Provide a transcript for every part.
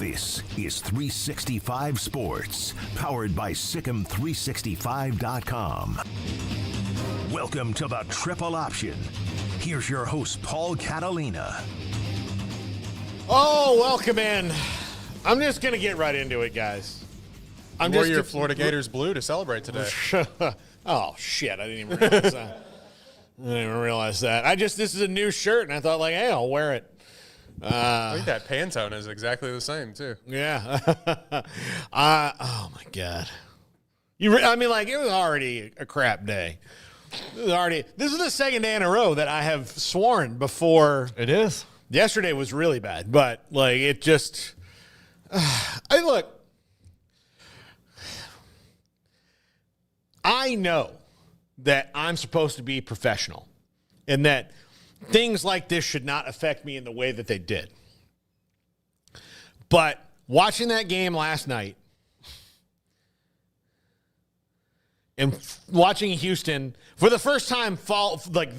This is 365 Sports, powered by Sikkim365.com. Welcome to the Triple Option. Here's your host, Paul Catalina. Oh, welcome in. I'm just going to get right into it, guys. You wore your Florida Gators blue to celebrate today. Oh, shit. I didn't even realize that. This is a new shirt, and I thought, like, hey, I'll wear it. I think that Pantone is exactly the same, too. Yeah. Oh, my God. It was already a crap day. This is the second day in a row that I have sworn before. It is. Yesterday was really bad, but, like, it just I know that I'm supposed to be professional and that things like this should not affect me in the way that they did. But watching that game last night and watching Houston for the first time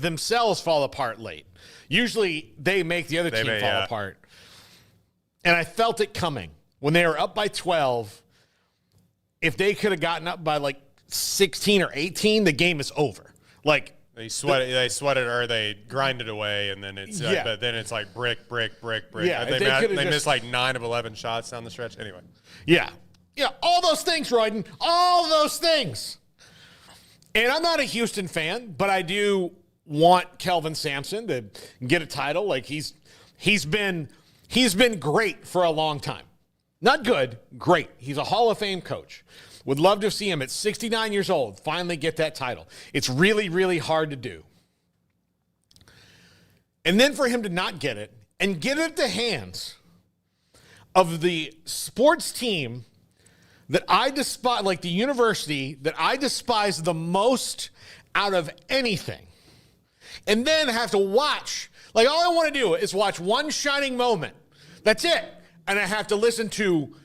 themselves fall apart late. Usually they make the other team fall apart. And I felt it coming. When they were up by 12, if they could have gotten up by like 16 or 18, the game is over. Like they sweated or they grinded away, and then it's but then it's like brick. Yeah, they missed like 9 of 11 shots down the stretch. Anyway. Yeah, all those things, Royden. All those things. And I'm not a Houston fan, but I do want Kelvin Sampson to get a title. Like he's been great for a long time. Not good, great. He's a Hall of Fame coach. Would love to see him at 69 years old finally get that title. It's really, really hard to do. And then for him to not get it and get it at the hands of the sports team that I despise, like the university that I despise the most out of anything, and then have to watch, like all I want to do is watch one shining moment. That's it. And I have to listen to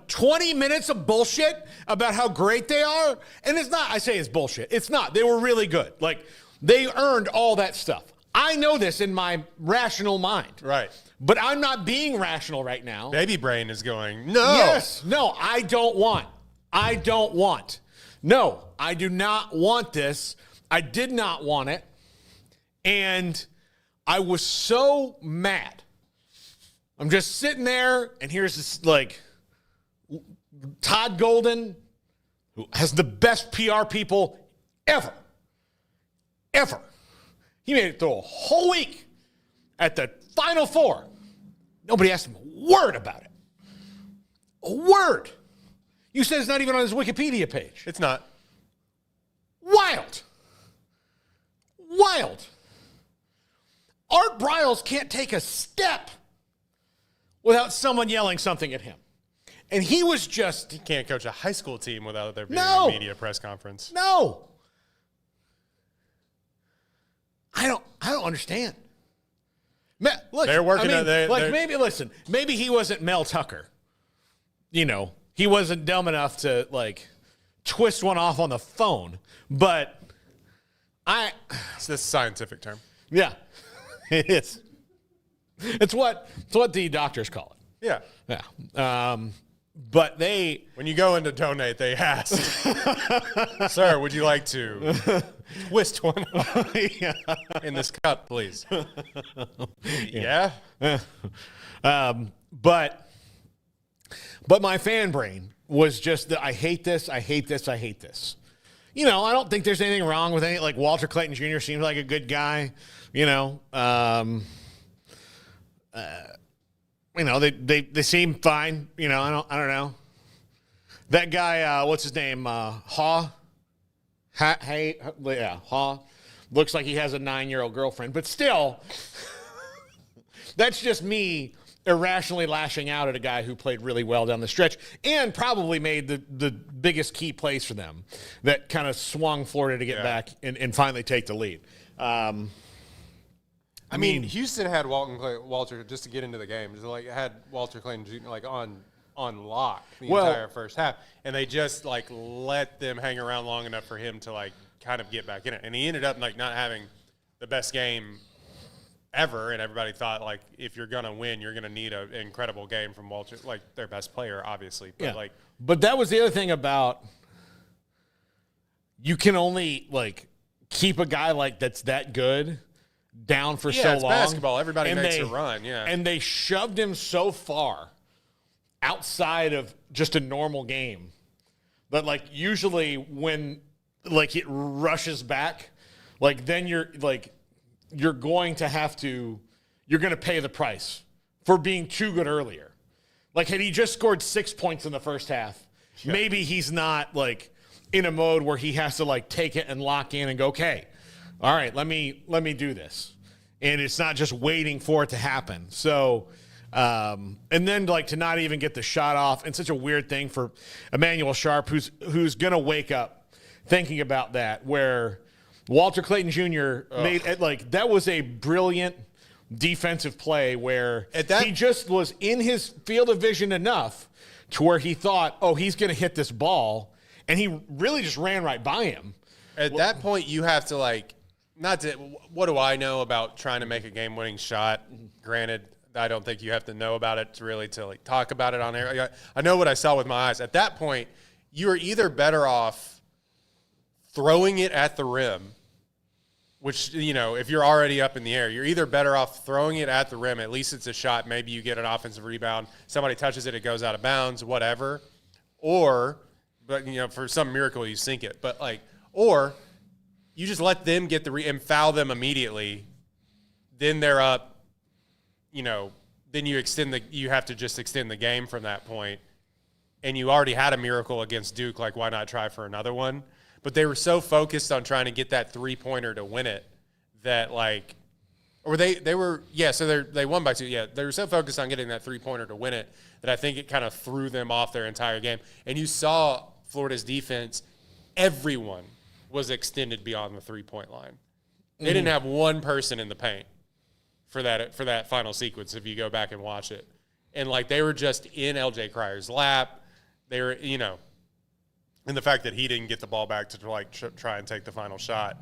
20 minutes of bullshit about how great they are? And it's not, I say it's bullshit. It's not. They were really good. Like, they earned all that stuff. I know this in my rational mind. Right. But I'm not being rational right now. Baby brain is going, no. Yes. No, I don't want. No, I do not want this. I did not want it. And I was so mad. I'm just sitting there, and here's this, like, Todd Golden, who has the best PR people ever. He made it through a whole week at the Final Four. Nobody asked him a word about it. A word. You said it's not even on his Wikipedia page. It's not. Wild. Art Briles can't take a step without someone yelling something at him. And he was just... He can't coach a high school team without there being a media press conference. No. I don't understand. Look, they're working on... maybe he wasn't Mel Tucker. He wasn't dumb enough to, like, twist one off on the phone. But It's this scientific term. Yeah, it is. It's what the doctors call it. Yeah. But when you go in to donate, they ask, sir, would you like to twist one in this cup, please? Yeah. But my fan brain was just that I hate this. I don't think there's anything wrong with like Walter Clayton Jr. seems like a good guy. They seem fine. I don't know. That guy, what's his name? Haw. Looks like he has a 9-year-old girlfriend, but still, that's just me irrationally lashing out at a guy who played really well down the stretch and probably made the biggest key plays for them that kind of swung Florida to get back and finally take the lead. I mean, Houston had Walter just to get into the game. Just had Walter Clayton Jr. on lock the entire first half, and they just let them hang around long enough for him to kind of get back in it. And he ended up not having the best game ever, and everybody thought, like, if you're going to win, you're going to need an incredible game from Walter, like, their best player, obviously. But, but that was the other thing about you can only, like, keep a guy like that's that good down for so it's long. Basketball. Everybody makes a run, And they shoved him so far outside of just a normal game that, like, usually when, like, it rushes back, like, then you're going to pay the price for being too good earlier. Like, had he just scored 6 points in the first half, maybe he's not, like, in a mode where he has to, like, take it and lock in and go, okay, all right, let me do this. And it's not just waiting for it to happen. So, and then, like, to not even get the shot off, and such a weird thing for Emmanuel Sharp, who's going to wake up thinking about that, where Walter Clayton Jr. made it, like, that was a brilliant defensive play where he just was in his field of vision enough to where he thought, oh, he's going to hit this ball, and he really just ran right by him. At that point, you have to, like, what do I know about trying to make a game-winning shot? Granted, I don't think you have to know about it to like, talk about it on air. I know what I saw with my eyes. At that point, you are either better off throwing it at the rim, which, you know, if you're already up in the air, you're either better off throwing it at the rim. At least it's a shot. Maybe you get an offensive rebound. Somebody touches it, it goes out of bounds, whatever. But, you know, for some miracle, you sink it. But, like, or you just let them get and foul them immediately. Then they're up, you know, then you have to just extend the game from that point. And you already had a miracle against Duke. Like, why not try for another one? But they were so focused on trying to get that three-pointer to win it that, like, or they won by 2. Yeah, they were so focused on getting that three-pointer to win it that I think it kind of threw them off their entire game. And you saw Florida's defense, everyone was extended beyond the three-point line. They didn't have one person in the paint for that final sequence if you go back and watch it. And, like, they were just in L.J. Cryer's lap. They were, you know, and the fact that he didn't get the ball back to, like, try and take the final shot,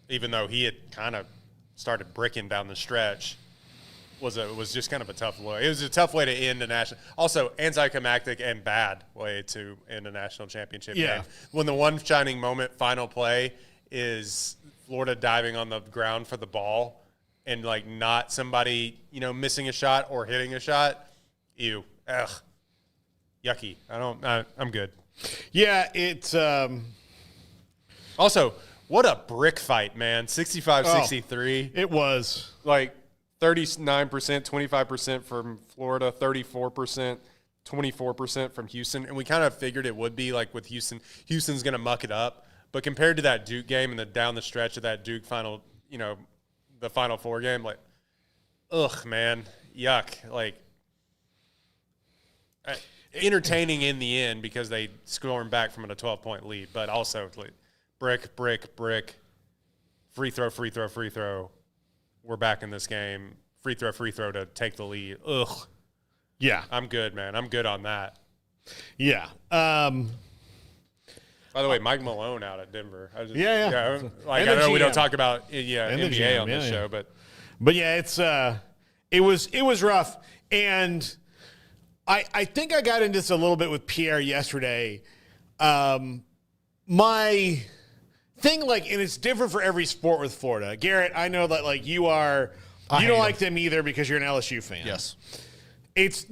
even though he had kind of started bricking down the stretch, was just kind of a tough way. It was a tough way to end a national. Also, anticlimactic and bad way to end a national championship game. When the one shining moment final play is Florida diving on the ground for the ball and, like, not somebody, you know, missing a shot or hitting a shot. Ew. Ugh. Yucky. I'm good. Yeah, it's also, what a brick fight, man. 65-63. It was. Like, 39%, 25% from Florida, 34%, 24% from Houston. And we kind of figured it would be, like, with Houston. Houston's going to muck it up. But compared to that Duke game and down the stretch of that Duke final, you know, the Final Four game, like, ugh, man. Yuck. Like, entertaining in the end because they scored back from a 12-point lead, but also, like, brick, free throw. We're back in this game. Free throw to take the lead. Ugh. Yeah. I'm good, man. I'm good on that. Yeah. By the way, Mike Malone out at Denver. Yeah. Like, I know we don't talk about NBA on this show, but yeah, it was rough. And I think I got into this a little bit with Pierre yesterday. My thing, like, and it's different for every sport with Florida. Garrett, I know that, like, you don't like them either because you're an LSU fan. Yes. It's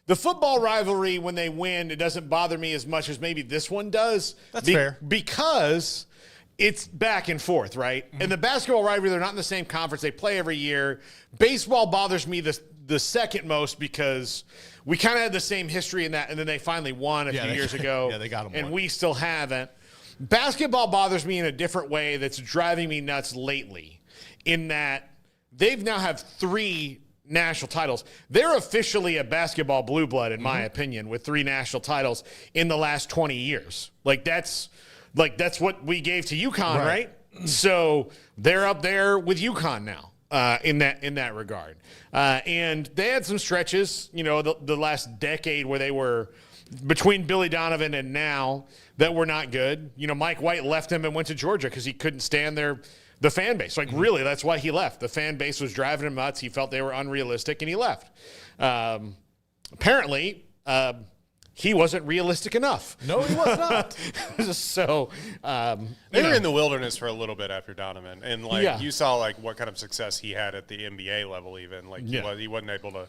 the football rivalry, when they win, it doesn't bother me as much as maybe this one does. That's fair. Because it's back and forth, right? Mm-hmm. And the basketball rivalry, they're not in the same conference. They play every year. Baseball bothers me the second most because we kind of had the same history in that, and then they finally won a few years ago. Yeah, they got them. And we still haven't. Basketball bothers me in a different way that's driving me nuts lately, in that they've now have 3 national titles. They're officially a basketball blue blood, in my opinion, with 3 national titles in the last 20 years. That's what we gave to UConn, right? So they're up there with UConn now in that regard. And they had some stretches, you know, the last decade where they were between Billy Donovan and now that were not good. You know, Mike White left him and went to Georgia because he couldn't stand their the fan base. Like, really, that's why he left. The fan base was driving him nuts. He felt they were unrealistic, and he left. Apparently, he wasn't realistic enough. No, he was not. So they were in the wilderness for a little bit after Donovan, and like Yeah. you saw like what kind of success he had at the NBA level. Even like he wasn't able to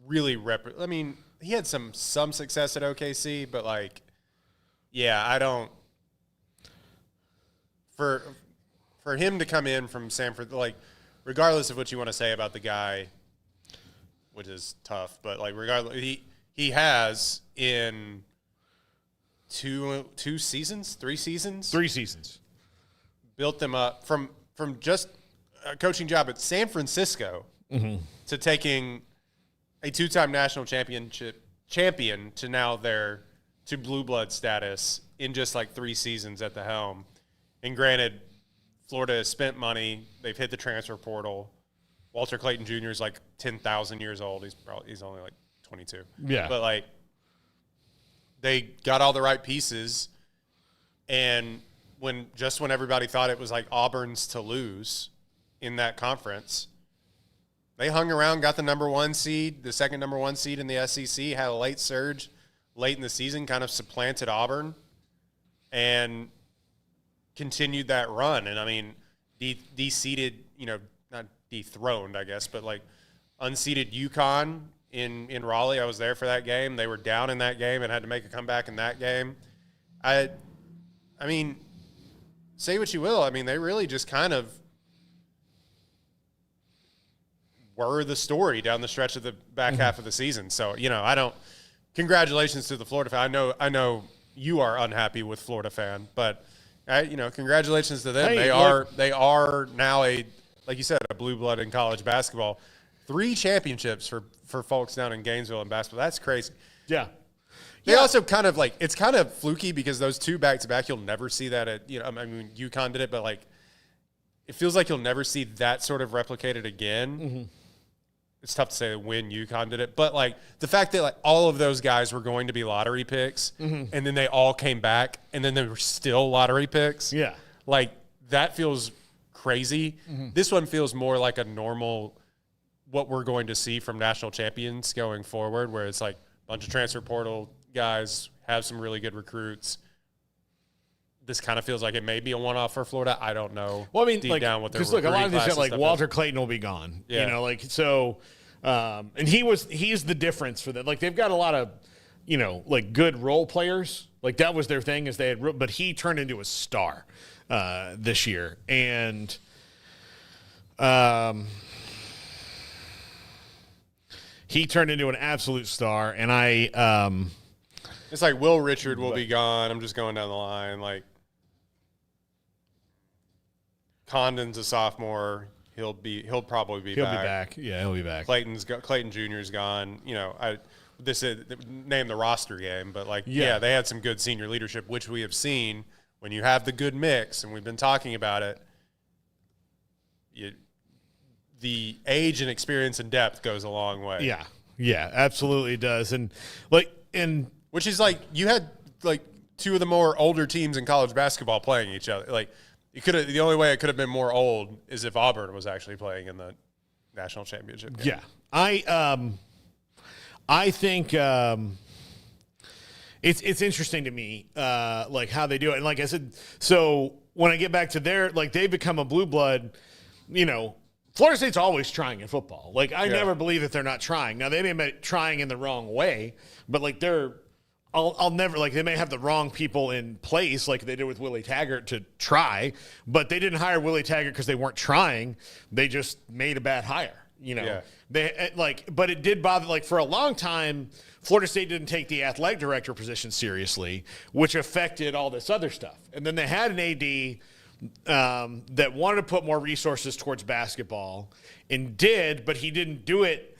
really I mean, he had some success at OKC, but like, yeah, I don't. For him to come in from Sanford, like, regardless of what you want to say about the guy, which is tough, but like regardless, he has in three seasons, built them up from just a coaching job at San Francisco to taking a 2-time national champion to now to blue blood status in just like 3 seasons at the helm. And granted, Florida has spent money. They've hit the transfer portal. Walter Clayton Jr. is like 10,000 years old. He's only like 22. Yeah. But like they got all the right pieces, and when everybody thought it was like Auburn's to lose in that conference, they hung around, got the number 1 seed, the second number 1 seed in the SEC, had a late surge late in the season, kind of supplanted Auburn, and continued that run. And I mean, de-seeded, not dethroned, I guess, but like unseeded UConn in Raleigh. I was there for that game. They were down in that game and had to make a comeback in that game. I mean, say what you will. I mean, they really just kind of were the story down the stretch of the back half of the season. So, congratulations to the Florida fan. I know you are unhappy with Florida fan, but congratulations to them. Hey, they are now like you said, a blue blood in college basketball. 3 championships for folks down in Gainesville in basketball. That's crazy. Yeah. They also kind of it's kind of fluky because those 2 back-to-back, you'll never see that at, I mean, UConn did it, but like, it feels like you'll never see that sort of replicated again. Mm-hmm. It's tough to say when UConn did it, but like the fact that like all of those guys were going to be lottery picks, and then they all came back, and then they were still lottery picks. Yeah. Like that feels crazy. This one feels more like a normal, what we're going to see from national champions going forward, where it's like a bunch of transfer portal guys, have some really good recruits. This kind of feels like it may be a one-off for Florida. I don't know. Well, I mean, deep down what their because look, a lot of these classes like stuff Walter is. Clayton will be gone. Yeah. So, and he's the difference for that. Like they've got a lot of, like good role players. Like that was their thing is but he turned into a star this year, and he turned into an absolute star. And it's like Will Richard will be gone. I'm just going down the line. Like Condon's a sophomore. He'll probably be back. Yeah, he'll be back. Clayton Jr.'s gone. This is name the roster game, but like they had some good senior leadership, which we have seen when you have the good mix, and we've been talking about it. The age and experience and depth goes a long way. Yeah, absolutely does. And which is like you had like 2 of the more older teams in college basketball playing each other. Like the only way it could have been more old is if Auburn was actually playing in the national championship game. Yeah, I think it's interesting to me, like how they do it. And like I said, so when I get back to they become a blue blood, Florida State's always trying in football. Like I never believe that they're not trying. Now they may be trying in the wrong way, but like I'll never, like, they may have the wrong people in place like they did with Willie Taggart to try, but they didn't hire Willie Taggart because they weren't trying. They just made a bad hire, but it did bother, like, for a long time, Florida State didn't take the athletic director position seriously, which affected all this other stuff. And then they had an AD that wanted to put more resources towards basketball and did, but he didn't do it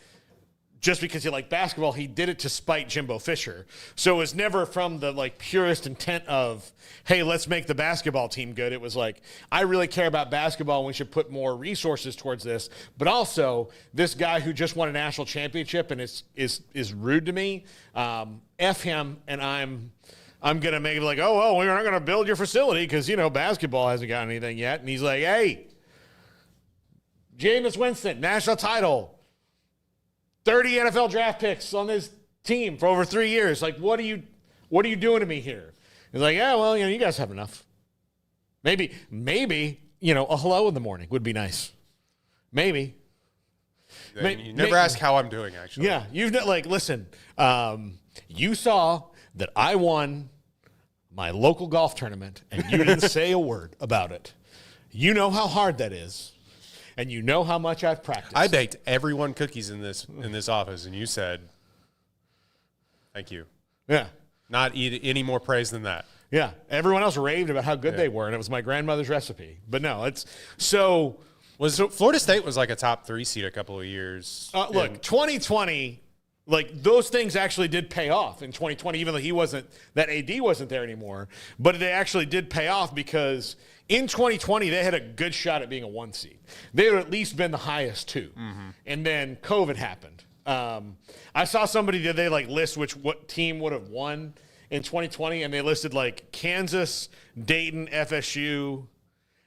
just because he liked basketball. He did it to spite Jimbo Fisher. So it was never from the like purest intent of, hey, let's make the basketball team good. It was like, I really care about basketball and we should put more resources towards this. But also, this guy who just won a national championship and is rude to me, F him, and I'm I'm going to make it like, oh, well, we're not going to build your facility because, basketball hasn't got anything yet. And he's like, hey, Jameis Winston, national title, 30 NFL draft picks on this team for over 3 years. Like, what are you doing to me here? He's like, yeah, well, you guys have enough. Maybe, a hello in the morning would be nice. Maybe. You never ask how I'm doing, actually. Yeah, listen, you saw that I won my local golf tournament, and you didn't say a word about it. You know how hard that is, and you know how much I've practiced. I baked everyone cookies in this office, and you said, thank you. Yeah. Not eat any more praise than that. Yeah. Everyone else raved about how good they were, and it was my grandmother's recipe. But no, it's so – Florida State was like a top 3 seed a couple of years. Look, 2020 – like those things actually did pay off in 2020, even though that AD wasn't there anymore. But they actually did pay off because in 2020 they had a good shot at being a 1 seed. They had at least been the highest 2, and then COVID happened. I saw somebody that they list what team would have won in 2020, and they listed Kansas, Dayton, FSU,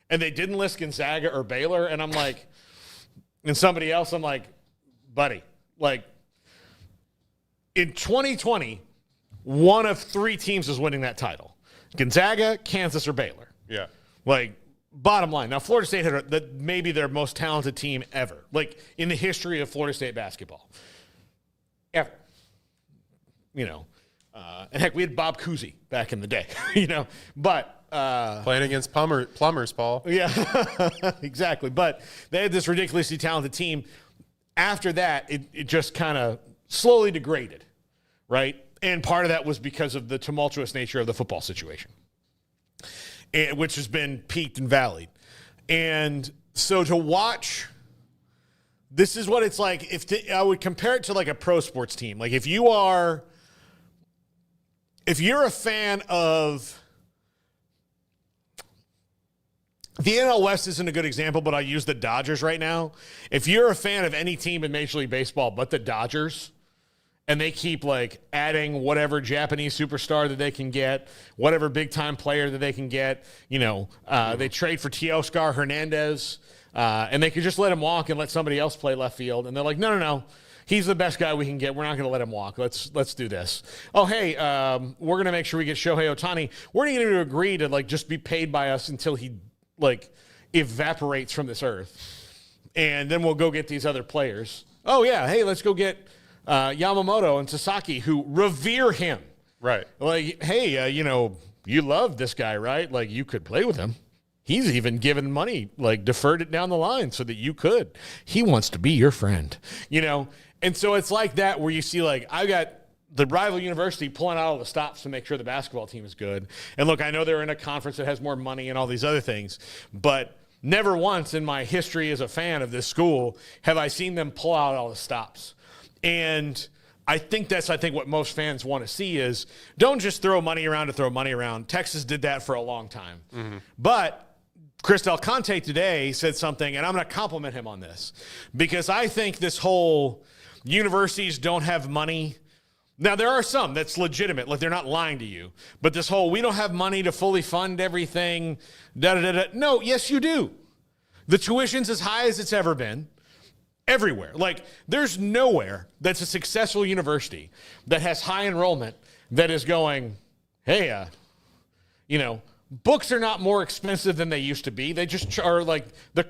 and they didn't list Gonzaga or Baylor. And I'm like, and somebody else, I'm like, buddy, in 2020, one of 3 teams was winning that title. Gonzaga, Kansas, or Baylor. Yeah. Bottom line. Now, Florida State had maybe their most talented team ever, in the history of Florida State basketball. Ever. And heck, we had Bob Cousy back in the day, but playing against plumbers, Paul. Yeah, exactly. But they had this ridiculously talented team. After that, it just kind of slowly degraded, right? And part of that was because of the tumultuous nature of the football situation, which has been peaked and valleyed. And so to watch, this is what it's like. I would compare it to a pro sports team. If you're a fan of the NL West isn't a good example, but I use the Dodgers right now. If you're a fan of any team in Major League Baseball but the Dodgers, and they keep adding whatever Japanese superstar that they can get, whatever big-time player that they can get. They trade for Teoscar Hernandez, and they could just let him walk and let somebody else play left field. And they're like, no. He's the best guy we can get. We're not going to let him walk. Let's do this. Oh, hey, we're going to make sure we get Shohei Ohtani. We're going to agree to just be paid by us until he evaporates from this earth. And then we'll go get these other players. Oh, yeah. Hey, let's go get Yamamoto and Sasaki, who revere him. Right. Hey, you love this guy, right? You could play with him. He's even given money, deferred it down the line so that you could. He wants to be your friend, And so it's like that where you see, I got the rival university pulling out all the stops to make sure the basketball team is good. And look, I know they're in a conference that has more money and all these other things, but never once in my history as a fan of this school have I seen them pull out all the stops. And I think what most fans want to see is don't just throw money around to throw money around. Texas did that for a long time. Mm-hmm. But Chris Del Conte today said something, and I'm going to compliment him on this, because I think this whole universities don't have money. Now, there are some that's legitimate, they're not lying to you. But this whole, we don't have money to fully fund everything, da-da-da-da. No, yes, you do. The tuition's as high as it's ever been. Everywhere. There's nowhere that's a successful university that has high enrollment that is going, hey, books are not more expensive than they used to be. They just are the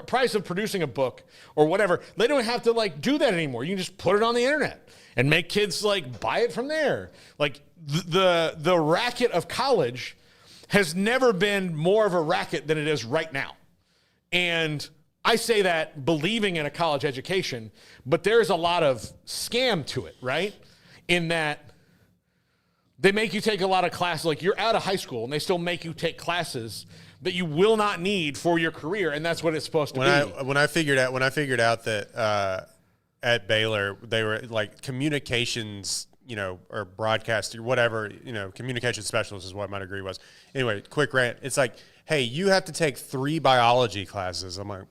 price of producing a book or whatever. They don't have to do that anymore. You can just put it on the internet and make kids buy it from there. The racket of college has never been more of a racket than it is right now. And I say that believing in a college education, but there's a lot of scam to it, right? In that they make you take a lot of classes. You're out of high school, and they still make you take classes that you will not need for your career, and that's what it's supposed to be. When I figured out that at Baylor they were communications, or broadcast or whatever, communication specialist is what my degree was. Anyway, quick rant. It's hey, you have to take 3 biology classes. I'm like,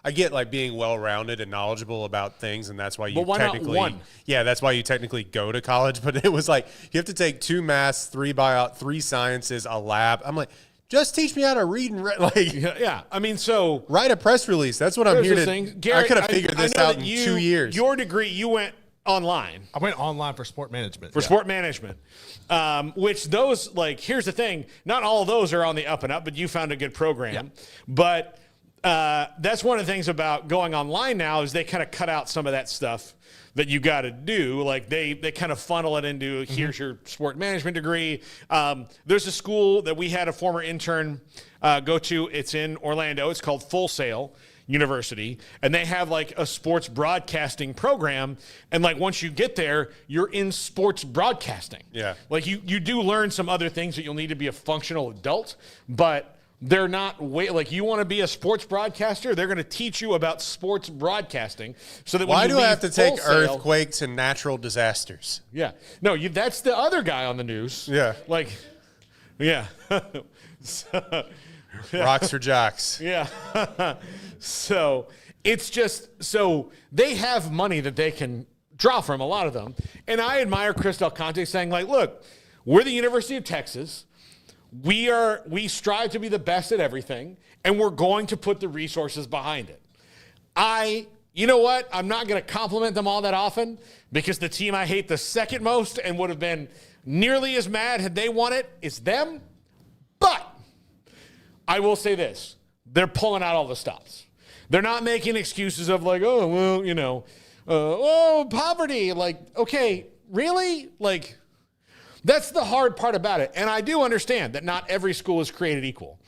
I get like being well-rounded and knowledgeable about things, and that's why you But why not technically, one? yeah, that's why you technically go to college. But it was like you have to take 2 maths, 3 bio, 3 sciences, a lab. I'm like, just teach me how to read and write. Like, Yeah. I mean, so write a press release. That's what I'm here to. Gary, I could have figured this know out that in 2 years. Your degree, you went online. I went online for sport management. Sport management, which those, like, here's the thing. Not all of those are on the up and up, but you found a good program. Yeah. But that's one of the things about going online now is they kind of cut out some of that stuff that you got to do. Like they kind of funnel it into here's your sport management degree. There's a school that we had a former intern go to. It's in Orlando. It's called Full Sail University, and they have like a sports broadcasting program. And like once you get there, you're in sports broadcasting. Yeah. Like you do learn some other things that you'll need to be a functional adult, but they're not like you want to be a sports broadcaster. They're going to teach you about sports broadcasting so that when Why you do I have to take Full Sail- earthquakes and natural disasters? Yeah, no, that's the other guy on the news. Yeah. like, yeah, so, Rocks for jocks. yeah. So it's just so they have money that they can draw from, a lot of them, and I admire Chris Del Conte saying like, look, we're the University of Texas. We strive to be the best at everything, and we're going to put the resources behind it. You know what? I'm not going to compliment them all that often because the team I hate the second most and would have been nearly as mad had they won it is them. But I will say this. They're pulling out all the stops. They're not making excuses of like, oh, well, you know, poverty. Like, okay, really? Like, that's the hard part about it. And I do understand that not every school is created equal.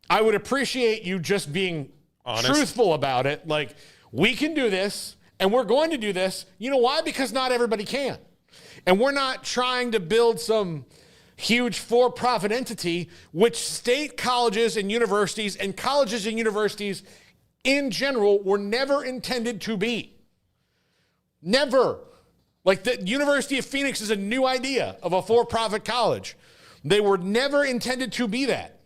I would appreciate you just being truthful about it. Like, we can do this, and we're going to do this. You know why? Because not everybody can. And we're not trying to build some huge for-profit entity, which state colleges and colleges and universities in general were never intended to be. Never. Like the University of Phoenix is a new idea of a for-profit college. They were never intended to be that.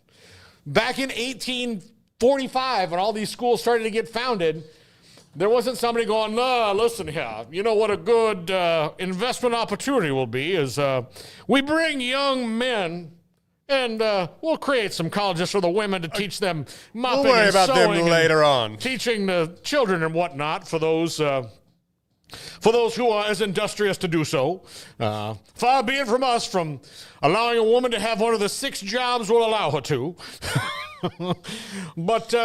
Back in 1845, when all these schools started to get founded, there wasn't somebody going, no, listen here, you know what a good investment opportunity will be is we bring young men and we'll create some colleges for the women to teach them mopping We'll worry and about them sewing later on. teaching the children and whatnot for those who are as industrious to do so. Far be it from us from allowing a woman to have one of the 6 jobs we'll allow her to. But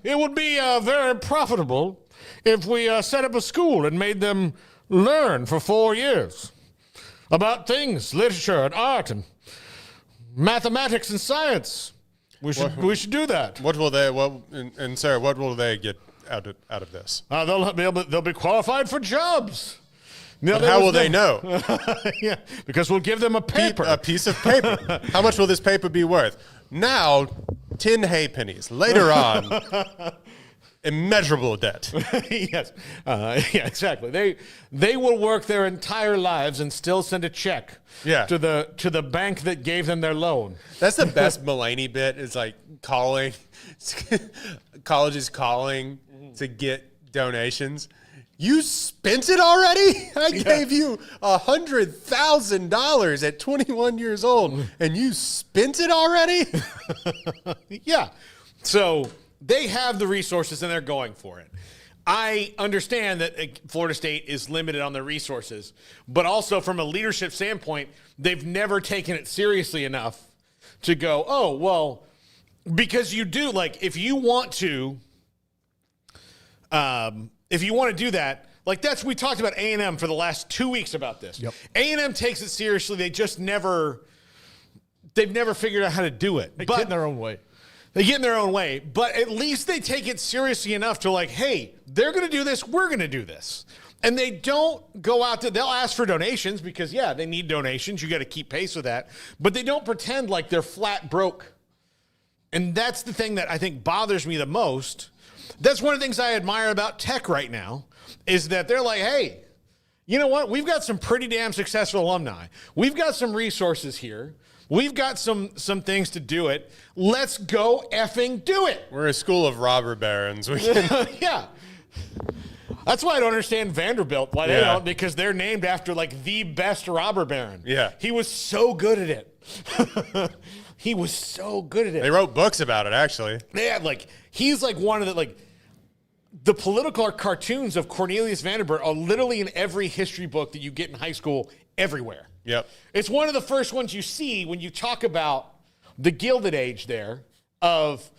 it would be very profitable if we set up a school and made them learn for 4 years about things, literature and art and mathematics and science. We should do that. What will they? And Sarah, what will they get out of this? They'll be qualified for jobs. But how will they know? Yeah, because we'll give them a paper. A piece of paper. How much will this paper be worth? Now, 10 hay pennies. Later on, immeasurable debt. Yes. Yeah, exactly. They will work their entire lives and still send a check to the bank that gave them their loan. That's the best Mulaney bit is like calling, colleges calling to get donations. You spent it already? I gave you $100,000 at 21 years old, and you spent it already? Yeah. So they have the resources, and they're going for it. I understand that Florida State is limited on their resources, but also from a leadership standpoint, they've never taken it seriously enough to go, oh, well, because you do, like, if you want to do that, like we talked about A&M for the last 2 weeks about this. Yep. A&M takes it seriously. They've never figured out how to do it. They get in their own way. They get in their own way, but at least they take it seriously enough to like, hey, they're going to do this. We're going to do this. And they don't go out they'll ask for donations because, yeah, they need donations. You got to keep pace with that. But they don't pretend like they're flat broke. And that's the thing that I think bothers me the most. That's one of the things I admire about Tech right now is that they're like, hey, you know what? We've got some pretty damn successful alumni. We've got some resources here. We've got some things to do it. Let's go effing do it. We're a school of robber barons. We can, Yeah. That's why I don't understand Vanderbilt. Why they don't, because they're named after like the best robber baron. Yeah. He was so good at it. He was so good at it. they wrote books about it, actually. They had he's like one of the political cartoons of Cornelius Vanderbilt are literally in every history book that you get in high school everywhere. Yep. It's one of the first ones you see when you talk about the Gilded Age there of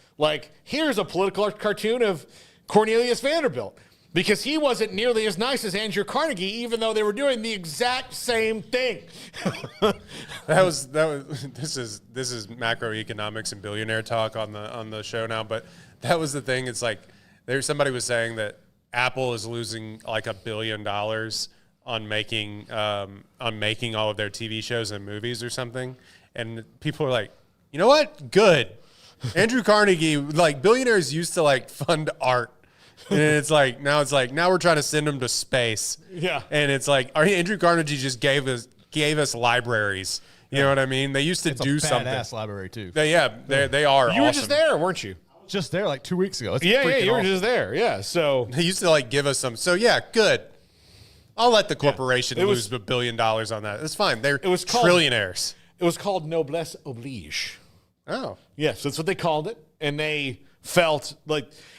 here's a political cartoon of Cornelius Vanderbilt. Because he wasn't nearly as nice as Andrew Carnegie, even though they were doing the exact same thing. This is macroeconomics and billionaire talk on the show now, but that was the thing. It's like somebody was saying that Apple is losing like $1 billion on making all of their TV shows and movies or something, and people are like, you know what? Good. Andrew Carnegie, billionaires used to fund art. And it's now we're trying to send them to space. Yeah. And it's Andrew Carnegie just gave us libraries. You know what I mean? They used to do something. Badass library too. They are. You awesome. were just there, weren't you? Just there like 2 weeks ago. It's Yeah, freaking you were awesome. just there. Yeah, so They used to give us some. So yeah, good. I'll let the corporation It was- lose $1 billion on that. It's fine. They're was called- trillionaires. it was called noblesse oblige. Oh. Yes, that's what they called it. And they felt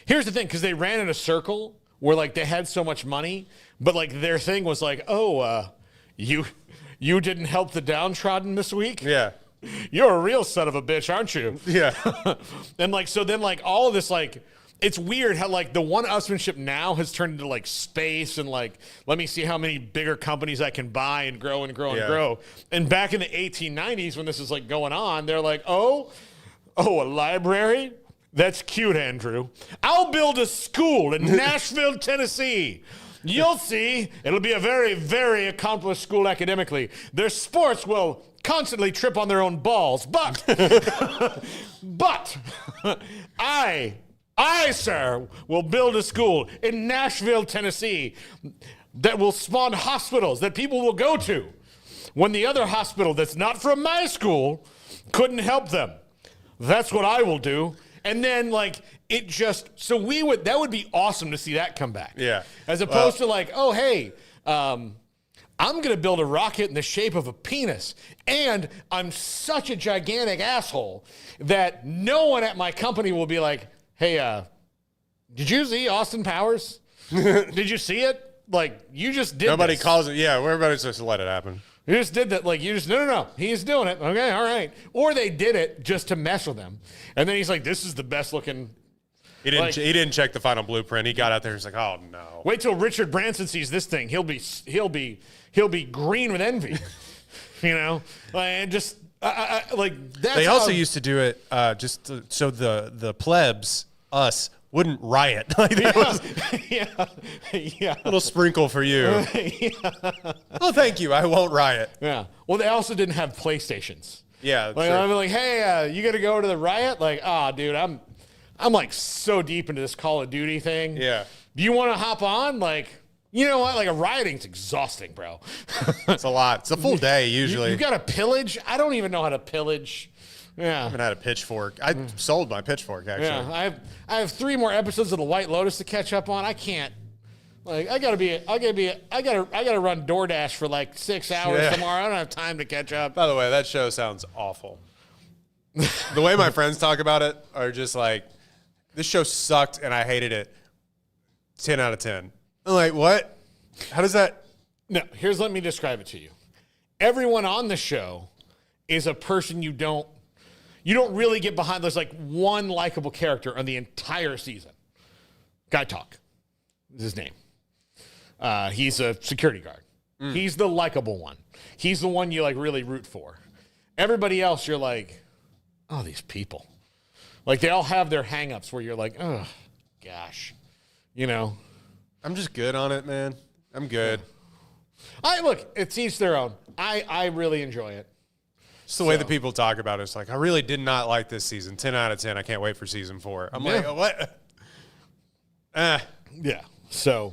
here's the thing, because they ran in a circle where they had so much money, but their thing was you didn't help the downtrodden this week? Yeah. You're a real son of a bitch, aren't you? Yeah. And so then all of this it's weird how the one-upsmanship now has turned into space and let me see how many bigger companies I can buy and grow and grow Yeah. and grow. And back in the 1890s when this is going on, they're oh, a library? That's cute, Andrew. I'll build a school in Nashville, Tennessee. You'll see. It'll be a very, very accomplished school academically. Their sports will constantly trip on their own balls. But I, sir, will build a school in Nashville, Tennessee that will spawn hospitals that people will go to when the other hospital that's not from my school couldn't help them. That's what I will do. And then it just, so that would be awesome to see that come back. Yeah. As opposed to oh, hey, I'm going to build a rocket in the shape of a penis. And I'm such a gigantic asshole that no one at my company will be hey, did you see Austin Powers? Did you see it? You just did Nobody this. calls it. Yeah. Everybody's just let it happen. You just did that. No. He's doing it. Okay, all right. Or they did it just to mess with them. And then he's this is the best looking. He didn't check the final blueprint. He got out there. He's like, oh no. Wait till Richard Branson sees this thing. He'll be green with envy. And just that's. They also used to do it so the plebs, us, wouldn't riot. That was yeah. a little sprinkle for you. Oh, thank you. I won't riot. Yeah. Well, they also didn't have PlayStations. Yeah. I'm hey, you got to go to the riot? Dude, I'm so deep into this Call of Duty thing. Yeah. Do you want to hop on? You know what? A rioting's exhausting, bro. It's a lot. It's a full day usually. You got to pillage? I don't even know how to pillage. Yeah. I haven't had a pitchfort. I sold my pitchfork actually. Yeah. I have 3 more episodes of The White Lotus to catch up on. I can't. I gotta run DoorDash for 6 hours tomorrow. I don't have time to catch up. By the way, that show sounds awful. The way my friends talk about it are just this show sucked and I hated it. 10 out of 10. I'm what? How does that? No, let me describe it to you. Everyone on the show is a person you don't really get behind. There's one likable character on the entire season. Guy Talk is his name. He's a security guard. He's the likable one. He's the one you really root for. Everybody else, you're oh, these people. They all have their hang-ups where you're oh, gosh. I'm just good on it, man. I'm good. Look, it's each their own. I really enjoy it. Just the way that people talk about it. It's I really did not like this season. 10 out of 10. I can't wait for season 4. I'm what? Yeah. So,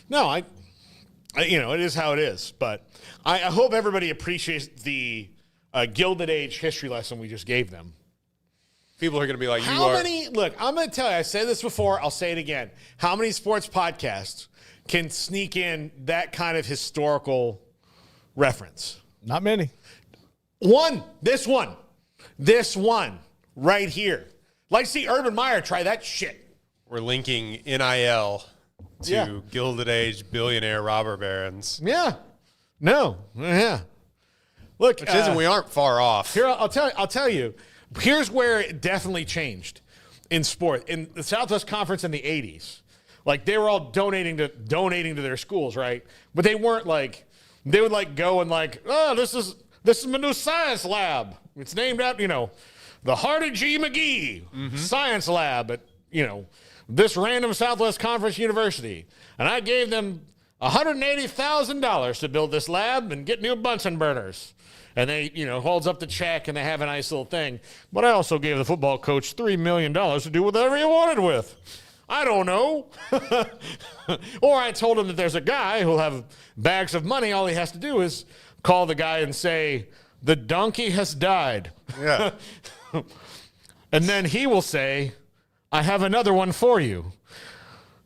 no, it is how it is. But I hope everybody appreciates the Gilded Age history lesson we just gave them. People are going to be like, Look, I'm going to tell you, I said this before, I'll say it again. How many sports podcasts can sneak in that kind of historical reference? Not many. This one right here. Like, see Urban Meyer try that shit. We're linking NIL to Gilded Age billionaire robber barons. Yeah. No. Yeah. Look, Which isn't, we aren't far off. Here, I'll tell you. Here's where it definitely changed in sport. In the Southwest Conference in the 80s, like they were all donating to their schools, right? But they weren't like, they would like go and like, oh, this is my new science lab. It's named after, the Hardy G. McGee Science Lab at, this random Southwest Conference university. And I gave them $180,000 to build this lab and get new Bunsen burners. And they, holds up the check and they have a nice little thing. But I also gave the football coach $3 million to do whatever he wanted with. I don't know. Or I told him that there's a guy who'll have bags of money. All he has to do is call the guy and say, the donkey has died. Yeah. And then he will say, I have another one for you.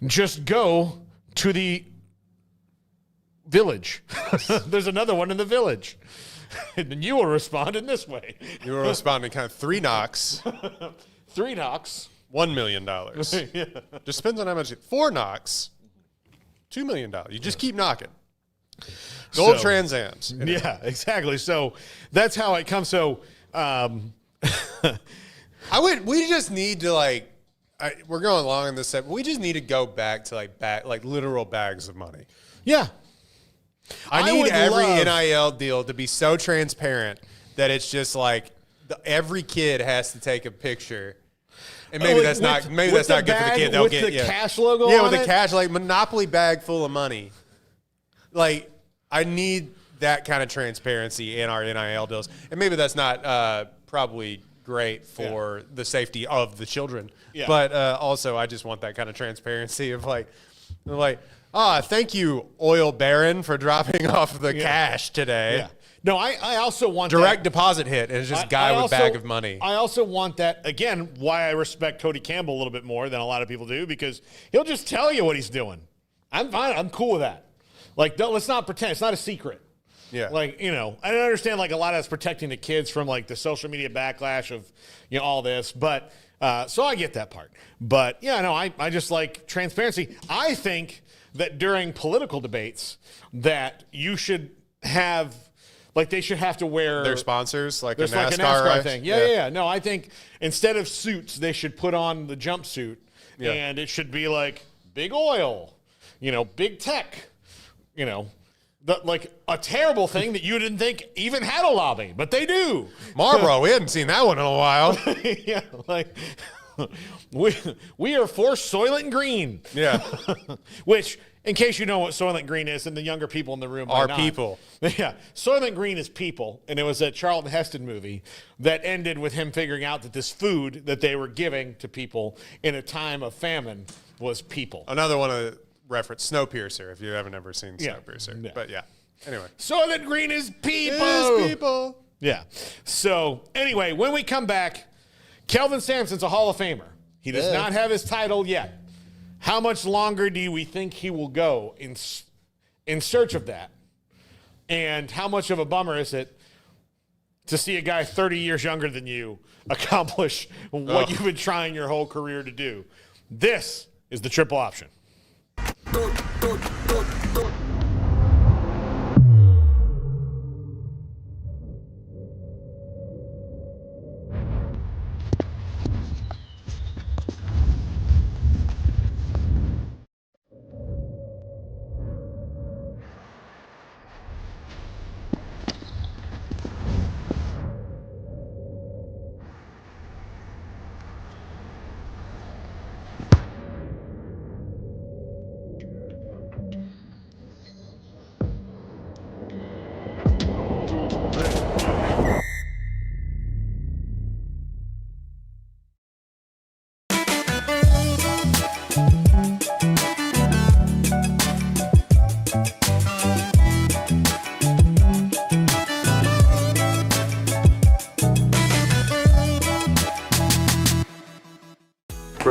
Just go to the village. There's another one in the village. And then you will respond in this way. You will respond in kind of 3 knocks. 3 knocks. $1 million. Yeah. Just depends on how much. 4 knocks. $2 million. You just keep knocking. Gold Trans Ams. Yeah, exactly. So that's how it comes. So we just need to we're going long in this set, but we just need to go back to like literal bags of money. Yeah. I need every NIL deal to be so transparent that it's just like every kid has to take a picture. And maybe that's not good for the kid. They'll get the cash logo with on the it? cash, like Monopoly bag full of money. Like, I need that kind of transparency in our NIL deals. And maybe that's not probably great for the safety of the children. Yeah. But also, I just want that kind of transparency of thank you, oil baron, for dropping off the cash today. Yeah. No, I also want direct deposit hit, and it's just a guy with a bag of money. I also want that, again, why I respect Cody Campbell a little bit more than a lot of people do, because he'll just tell you what he's doing. I'm fine. I'm cool with that. Like, let's not pretend. It's not a secret. Yeah. Like, I don't understand, like, a lot of that's protecting the kids from, like, the social media backlash of, all this. But, so I get that part. But, I just like transparency. I think that during political debates that you should have, like, they should have to wear their sponsors, like a there's NASCAR, like a NASCAR right? thing. Yeah. No, I think instead of suits, they should put on the jumpsuit, and it should be like big oil, big tech, like a terrible thing that you didn't think even had a lobby, but they do. Marlboro, we hadn't seen that one in a while. Yeah, like we are for Soylent Green. Yeah. Which, in case you know what Soylent Green is, and the younger people in the room are not. people. Yeah, Soylent Green is people, and it was a Charlton Heston movie that ended with him figuring out that this food that they were giving to people in a time of famine was people. Another one of the reference, Snowpiercer, if you haven't ever seen Snowpiercer. Yeah. But anyway. Soylent Green is people. Is people. Yeah. So anyway, when we come back, Kelvin Sampson's a Hall of Famer. He does not have his title yet. How much longer do we think he will go in search of that? And how much of a bummer is it to see a guy 30 years younger than you accomplish what you've been trying your whole career to do? This is the Triple Option.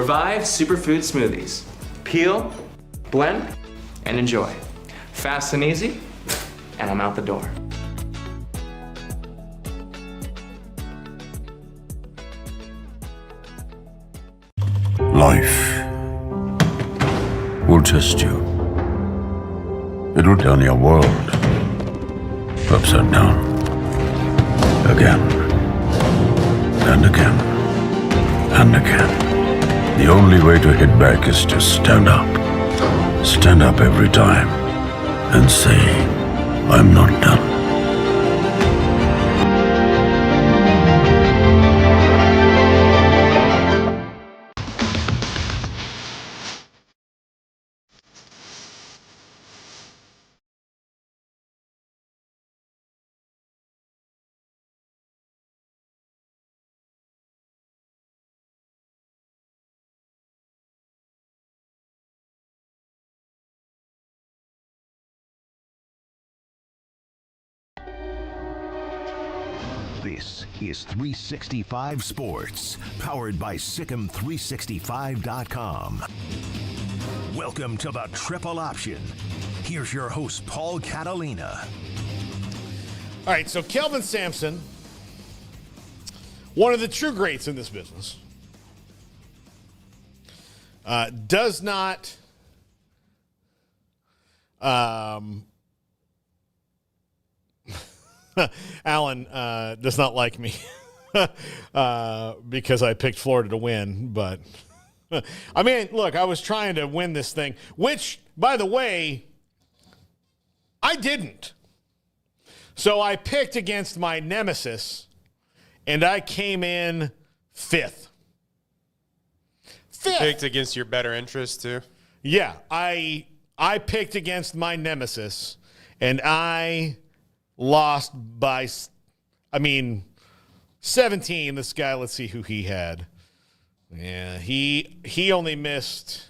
Revive Superfood Smoothies. Peel, blend, and enjoy. Fast and easy, and I'm out the door. Life will test you. It'll turn your world upside down. Again. And again. And again. The only way to hit back is to stand up. Stand up every time. And say, I'm not done. This is 365 Sports, powered by Sikkim365.com. Welcome to the Triple Option. Here's your host, Paul Catalina. All right, so Kelvin Sampson, one of the true greats in this business, does not Alan does not like me because I picked Florida to win. But, I mean, look, I was trying to win this thing, which, by the way, I didn't. So I picked against my nemesis, and I came in fifth. You picked against your better interest, too? Yeah, I picked against my nemesis, and I lost by, 17. This guy, let's see who he had. Yeah, he only missed.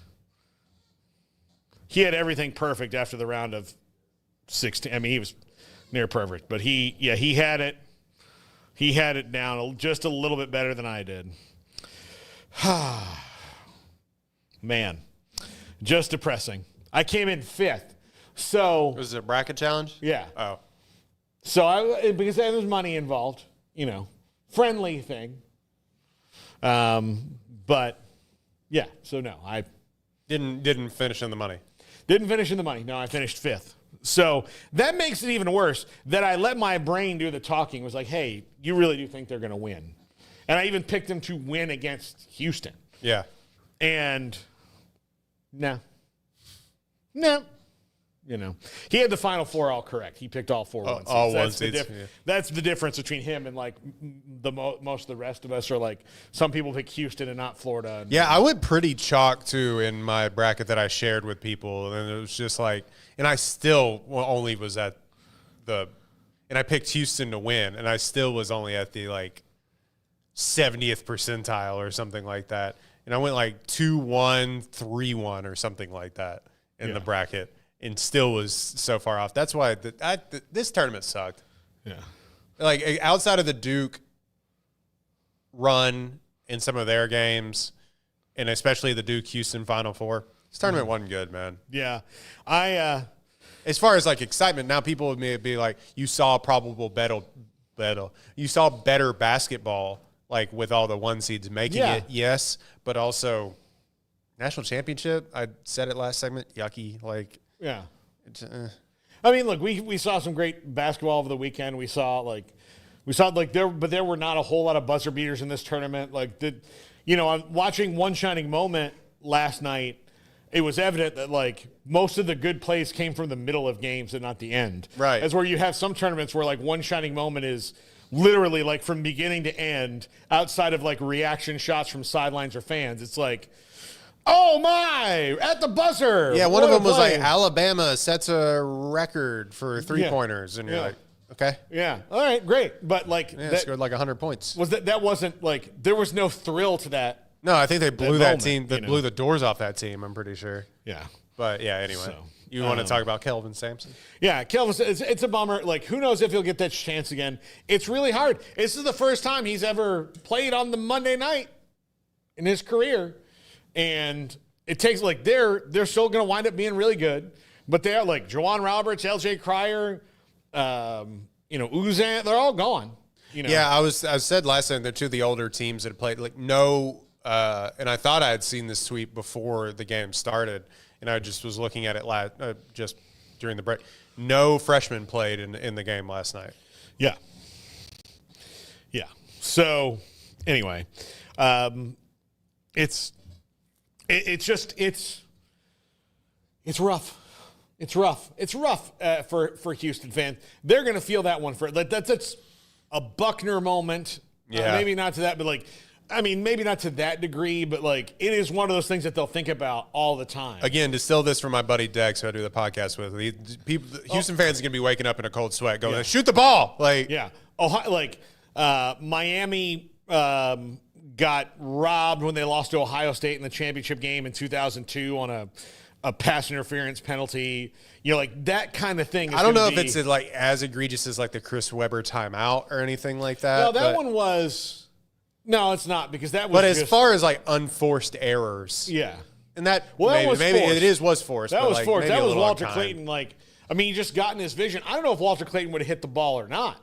He had everything perfect after the round of 16. I mean, he was near perfect, but he had it. He had it down just a little bit better than I did. Man, just depressing. I came in fifth. So was it a bracket challenge? Yeah. Oh. So because there was money involved, friendly thing. But yeah, so no, I didn't finish in the money. Didn't finish in the money. No, I finished fifth. So that makes it even worse that I let my brain do the talking. It was like, hey, you really do think they're going to win? And I even picked them to win against Houston. Yeah. And no. He had the final four all correct. He picked all four ones. All ones. That's the difference between him and like most of the rest of us. Are like some people pick Houston and not Florida. Yeah, I went pretty chalk too in my bracket that I shared with people, and it was just like, and I still only was at and I picked Houston to win, and I still was only at the like 70th percentile or something like that, and I went like 2-1, 3-1 or something like that in the bracket. And still was so far off. That's why this tournament sucked. Yeah. Like, outside of the Duke run in some of their games, and especially the Duke-Houston Final Four, this tournament wasn't good, man. Yeah. As far as, like, excitement, now people may be like, you saw you saw better basketball, like, with all the one seeds making it, yes, but also national championship, I said it last segment, yucky, like. Yeah. I mean, look, we saw some great basketball over the weekend. We saw there were not a whole lot of buzzer beaters in this tournament. Like, I'm watching One Shining Moment last night. It was evident that like most of the good plays came from the middle of games and not the end. Right. As where you have some tournaments where like One Shining Moment is literally like from beginning to end, outside of like reaction shots from sidelines or fans. It's like, oh my, at the buzzer. Yeah, one of them was like Alabama sets a record for three-pointers. And you're like, okay. Yeah, all right, great. But like scored like 100 points. That wasn't like, there was no thrill to that. No, I think they blew that team. They blew the doors off that team, I'm pretty sure. Yeah. But yeah, anyway. You want to talk about Kelvin Sampson? Yeah, Kelvin, it's a bummer. Like, who knows if he'll get that chance again. It's really hard. This is the first time he's ever played on the Monday night in his career. And it takes like they're still going to wind up being really good, but they're like Juwan Roberts, LJ Cryer, Uzan, they're all gone. Yeah, I said last time they're two of the older teams that have played. Like and I thought I had seen this tweet before the game started, and I just was looking at it just during the break. No freshmen played in the game last night. Yeah. Yeah. So anyway, it's rough. It's rough for Houston fans. They're going to feel that one that's a Buckner moment. Yeah. Maybe not to that, but maybe not to that degree, but it is one of those things that they'll think about all the time. Again, distill this from my buddy Dex, who I do the podcast with. Houston fans are going to be waking up in a cold sweat going, shoot the ball. Miami got robbed when they lost to Ohio State in the championship game in 2002 on a pass interference penalty. That kind of thing. I don't know if it's as egregious as the Chris Webber timeout or anything like that. No, that one was. No, it's not, because that was. But as far as unforced errors, yeah, and that maybe it was forced. That was forced. That was Walter Clayton. He just got in his vision. I don't know if Walter Clayton would have hit the ball or not.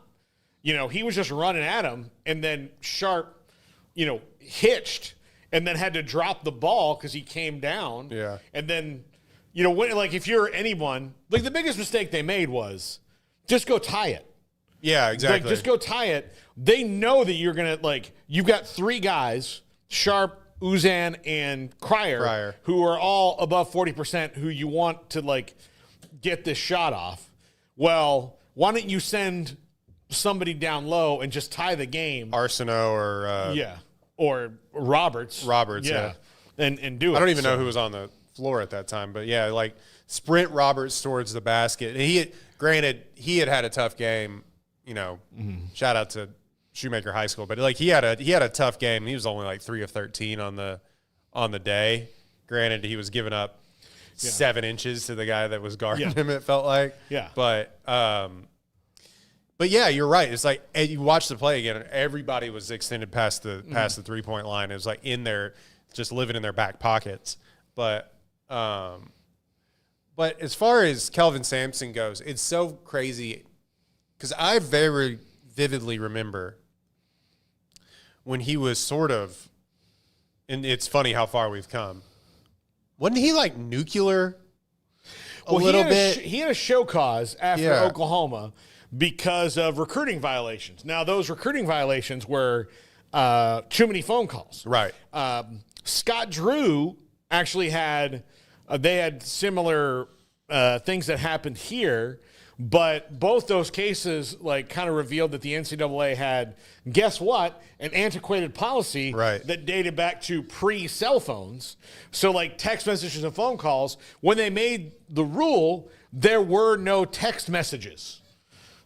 He was just running at him, and then Sharp, hitched, and then had to drop the ball because he came down. Yeah, and then, if you're anyone, the biggest mistake they made was just go tie it. Yeah, exactly. Just go tie it. They know that you're going to, you've got three guys, Sharp, Uzan, and Cryer, who are all above 40%, who you want to, get this shot off. Well, why don't you send somebody down low and just tie the game? Arsenault or Roberts. Yeah. And do it. I don't even know who was on the floor at that time, but, sprint Roberts towards the basket. And he had a tough game. Shout out to Shoemaker High School, but he had a tough game. He was only 3 of 13 on the day. Granted, he was giving up 7 inches to the guy that was guarding him. It felt like, but yeah, you're right. It's you watch the play again, and everybody was extended past the 3-point line. It was in there, just living in their back pockets. But as far as Kelvin Sampson goes, it's so crazy. Because I very vividly remember when he was and it's funny how far we've come. Wasn't he nuclear a little bit? He had a show cause after Oklahoma because of recruiting violations. Now, those recruiting violations were too many phone calls. Right. Scott Drew actually had similar things that happened here. But both those cases kind of revealed that the NCAA had, guess what, an antiquated policy that dated back to pre-cell phones. So text messages and phone calls, when they made the rule, there were no text messages.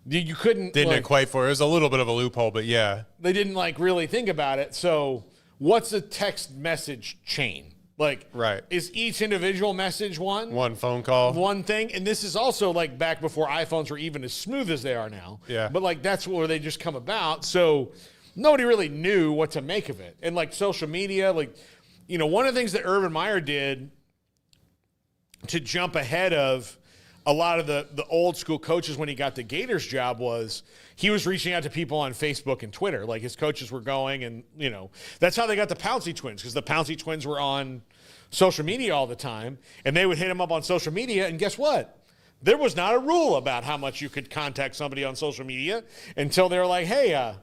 You couldn't. Didn't equate for it. It was a little bit of a loophole, but yeah. They didn't really think about it. So what's a text message chain? Is each individual message one phone call, one thing? And this is also back before iPhones were even as smooth as they are now. Yeah. But that's where they just come about. So nobody really knew what to make of it. And social media, one of the things that Urban Meyer did to jump ahead of a lot of the old school coaches when he got the Gators job was he was reaching out to people on Facebook and Twitter. His coaches were going, and, that's how they got the Pouncey twins, because the Pouncey twins were on social media all the time, and they would hit him up on social media, and guess what? There was not a rule about how much you could contact somebody on social media until they were like, hey,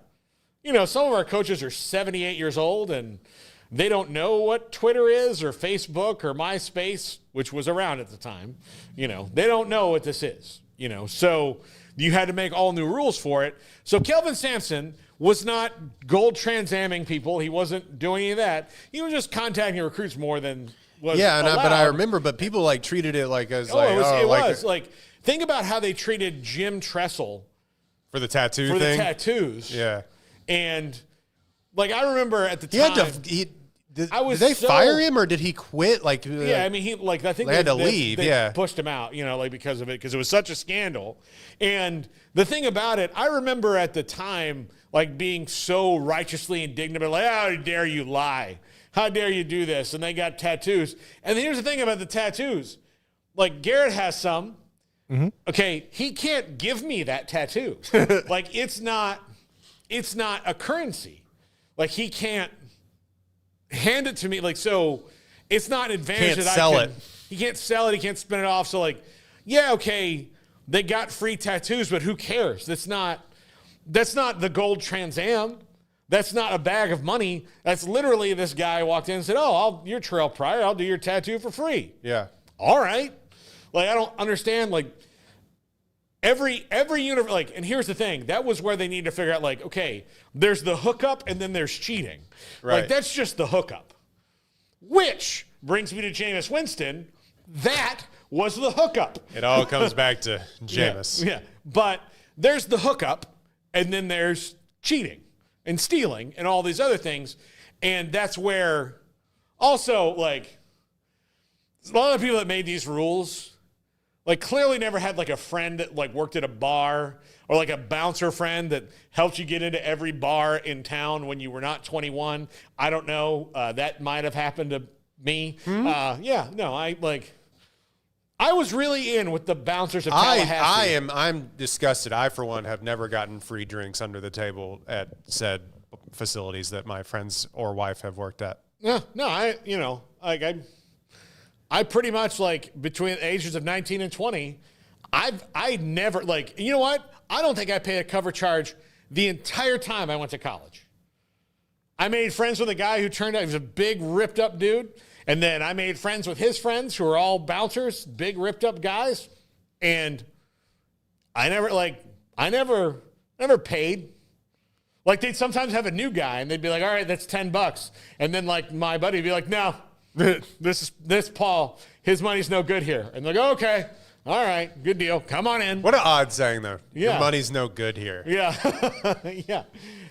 some of our coaches are 78 years old, and they don't know what Twitter is or Facebook or MySpace, which was around at the time. They don't know what this is, So you had to make all new rules for it. So Kelvin Sampson was not gold transamming people. He wasn't doing any of that. He was just contacting recruits more than was allowed. But I remember, but people treated it as it was. Think about how they treated Jim Tressel for the tattoo for thing. The tattoos. Yeah. And I remember at the time did they fire him or did he quit? I think they had to leave. They pushed him out, because of it, because it was such a scandal. And the thing about it, I remember at the time being so righteously indignant, how dare you lie? how dare you do this? And they got tattoos. And here's the thing about the tattoos. Like, Garrett has some. Mm-hmm. Okay, he can't give me that tattoo. Like, it's not a currency. Like, he can't hand it to me. Like, so it's not an advantage Can't that sell I can. it. He can't sell it. He can't spin it off. So, like, yeah, okay, they got free tattoos, but who cares? That's not the gold Trans Am. That's not a bag of money. That's literally this guy walked in and said, "Oh, you're Trail Pryor. I'll do your tattoo for free." Yeah. All right. Like, I don't understand. Like, every universe. Like, and here's the thing. That was where they need to figure out. Like, okay, there's the hookup, and then there's cheating. Right. Like, that's just the hookup. Which brings me to Jameis Winston. That was the hookup. It all comes back to Jameis. Yeah. But there's the hookup, and then there's cheating and stealing and all these other things. And that's where also, like, a lot of people that made these rules, like, clearly never had, like, a friend that, like, worked at a bar or, like, a bouncer friend that helped you get into every bar in town when you were not 21. I don't know. That might have happened to me. I was really in with the bouncers of Tallahassee. I'm disgusted. I, for one, have never gotten free drinks under the table at said facilities that my friends or wife have worked at. I pretty much, like, between the ages of 19 and 20, I never, like, you know what? I don't think I paid a cover charge the entire time I went to college. I made friends with a guy who turned out he was a big, ripped up dude. And then I made friends with his friends who are all bouncers, big, ripped up guys. And I never paid. Like, they'd sometimes have a new guy and they'd be like, all right, that's $10. And then, like, my buddy would be like, no, this Paul, his money's no good here. And they're like, okay, all right, good deal. Come on in. What an odd saying, though. Yeah. Your money's no good here. Yeah. Yeah.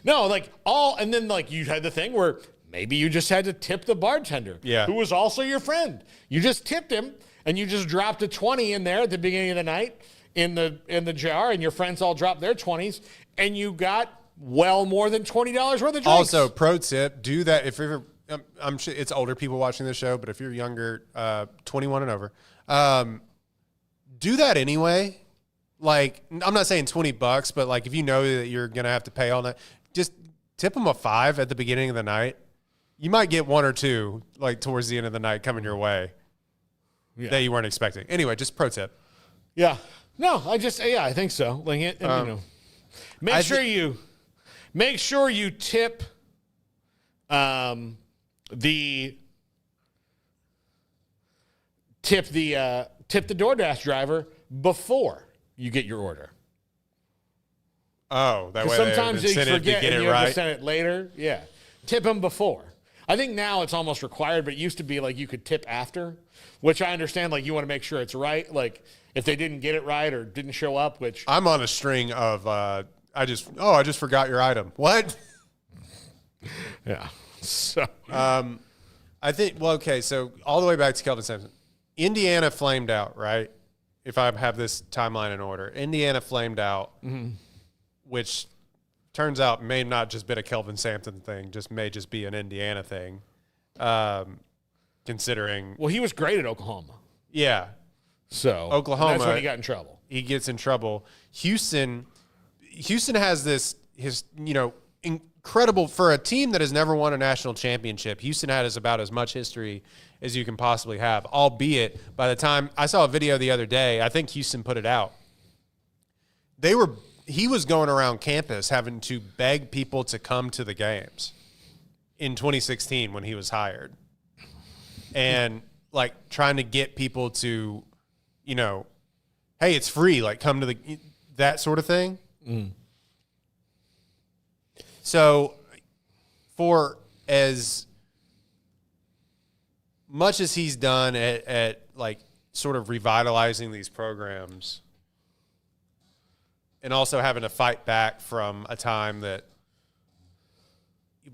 No, like, and then, like, you had the thing where maybe you just had to tip the bartender, who was also your friend. You just tipped him, and you just dropped a 20 in there at the beginning of the night in the jar, and your friends all dropped their 20s, and you got well more than $20 worth of drinks. Also, pro tip: do that if you're. I'm sure it's older people watching this show, but if you're younger, 21 and over, do that anyway. Like, I'm not saying $20, but, like, if you know that you're gonna have to pay all night, just tip them a $5 at the beginning of the night. You might get one or two, like, towards the end of the night coming your way that you weren't expecting. Anyway, just pro tip. Yeah. No, I think so. Like, make sure you tip the DoorDash driver before you get your order. Oh, that way sometimes they you forget to get and it you have right. to send it later. Yeah, tip them before. I think now it's almost required, but it used to be like you could tip after, which I understand. Like, you want to make sure it's right. Like, if they didn't get it right or didn't show up, which I'm on a string of I just forgot your item. What? Yeah. So I think so all the way back to Kelvin Sampson. Indiana flamed out, right? If I have this timeline in order. Indiana flamed out, which turns out may not just been a Kelvin Sampson thing, may just be an Indiana thing. Considering he was great at Oklahoma. Yeah. So Oklahoma, that's when he got in trouble. He gets in trouble. Houston has incredible for a team that has never won a national championship. Houston had about as much history as you can possibly have, albeit by the time I saw a video the other day, I think Houston put it out. He was going around campus having to beg people to come to the games in 2016 when he was hired. And, like, trying to get people to, hey, it's free, like, come to that sort of thing. Mm. So, for as much as he's done at like sort of revitalizing these programs and also having to fight back from a time that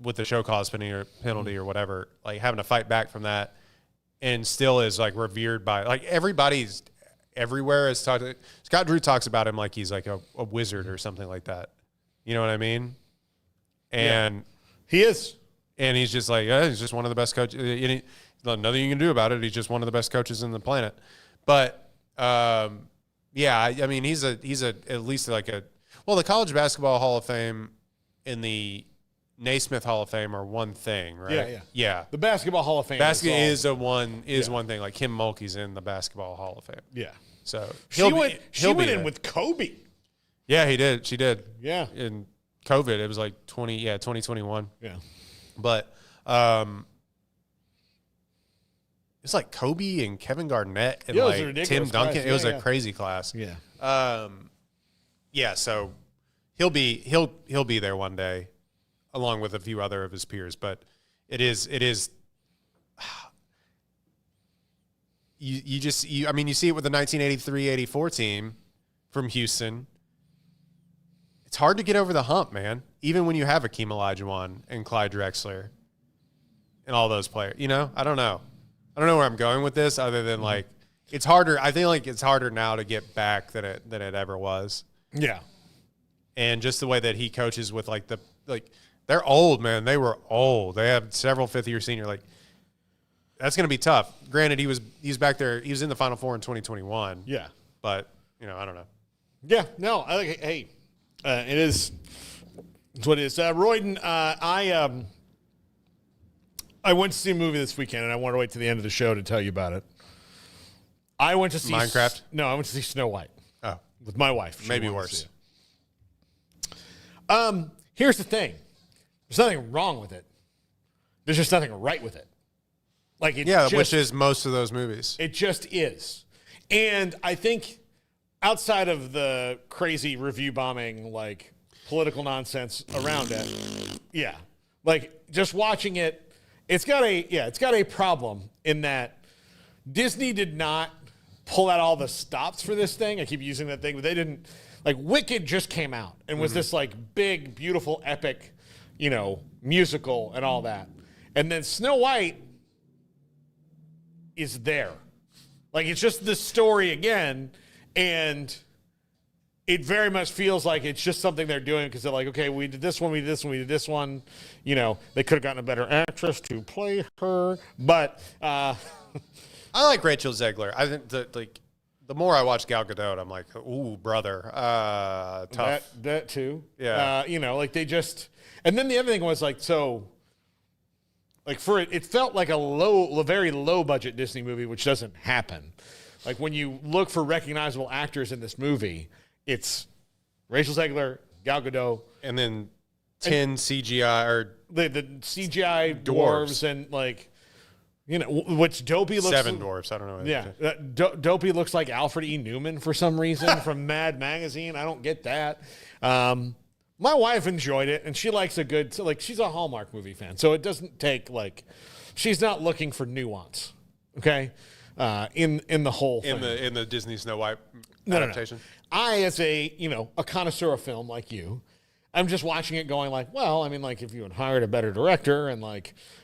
with the show cause penalty or whatever, like having to fight back from that and still is like revered by like everybody's everywhere is talking. Scott Drew talks about him like he's like a wizard or something like that. You know what I mean? And he is. And he's just like, yeah, he's just one of the best coaches. Nothing you can do about it. He's just one of the best coaches in the planet. But yeah, I mean, he's at least like the College Basketball Hall of Fame and the Naismith Hall of Fame are one thing, right? Yeah. The Basketball Hall of Fame is one thing. Like Kim Mulkey's in the Basketball Hall of Fame. Yeah. So she went in with Kobe. Yeah, he did. She did. Yeah. In COVID, it was like 2021. Yeah. But it's like Kobe and Kevin Garnett and like Tim Duncan. Class. It was a crazy class. Yeah. Yeah. So he'll be there one day, along with a few other of his peers. But it is. You see it with the 1983-84 team from Houston. It's hard to get over the hump, man. Even when you have Akeem Olajuwon and Clyde Drexler and all those players. You know, I don't know where I'm going with this, other than like it's harder. I think like it's harder now to get back than it ever was. Yeah. And just the way that he coaches with they're old, man. They were old. They have several fifth-year senior. Like that's going to be tough. Granted, he's back there. He was in the Final Four in 2021. Yeah. But I don't know. Yeah. No. Hey. It is. It's what it is. Royden, I went to see a movie this weekend, and I wanted to wait to the end of the show to tell you about it. I went to see Minecraft. No, I went to see Snow White. Oh, with my wife. She maybe wanted to see worse. it. Here's the thing. There's nothing wrong with it. There's just nothing right with it. Like which is most of those movies. It just is, and I think outside of the crazy review bombing, like political nonsense around it, yeah, like just watching it, it's got a problem in that Disney did not pull out all the stops for this thing. I keep using that thing, but they didn't. Like Wicked just came out and was this like big, beautiful, epic, musical and all that, and then Snow White is there, like it's just the story again. And it very much feels like it's just something they're doing because they're like, okay, we did this one, we did this one, we did this one. They could have gotten a better actress to play her. But I like Rachel Zegler. I think the more I watch Gal Gadot, I'm like, ooh, brother, tough. That too. Yeah. Like they just. And then the other thing was like, so. Like it felt like a very low budget Disney movie, which doesn't happen. Like when you look for recognizable actors in this movie, it's Rachel Zegler, Gal Gadot, and then 10 CGI or the CGI dwarves and like which Dopey looks 7 dwarves. I don't know. Yeah, Dopey looks like Alfred E. Newman for some reason from Mad Magazine. I don't get that. My wife enjoyed it, and she likes she's a Hallmark movie fan, so it doesn't take she's not looking for nuance. Okay. In the whole thing. In the Disney Snow White adaptation. No. I, as a connoisseur of film like you, I'm just watching it going like, well, I mean, like if you had hired a better director and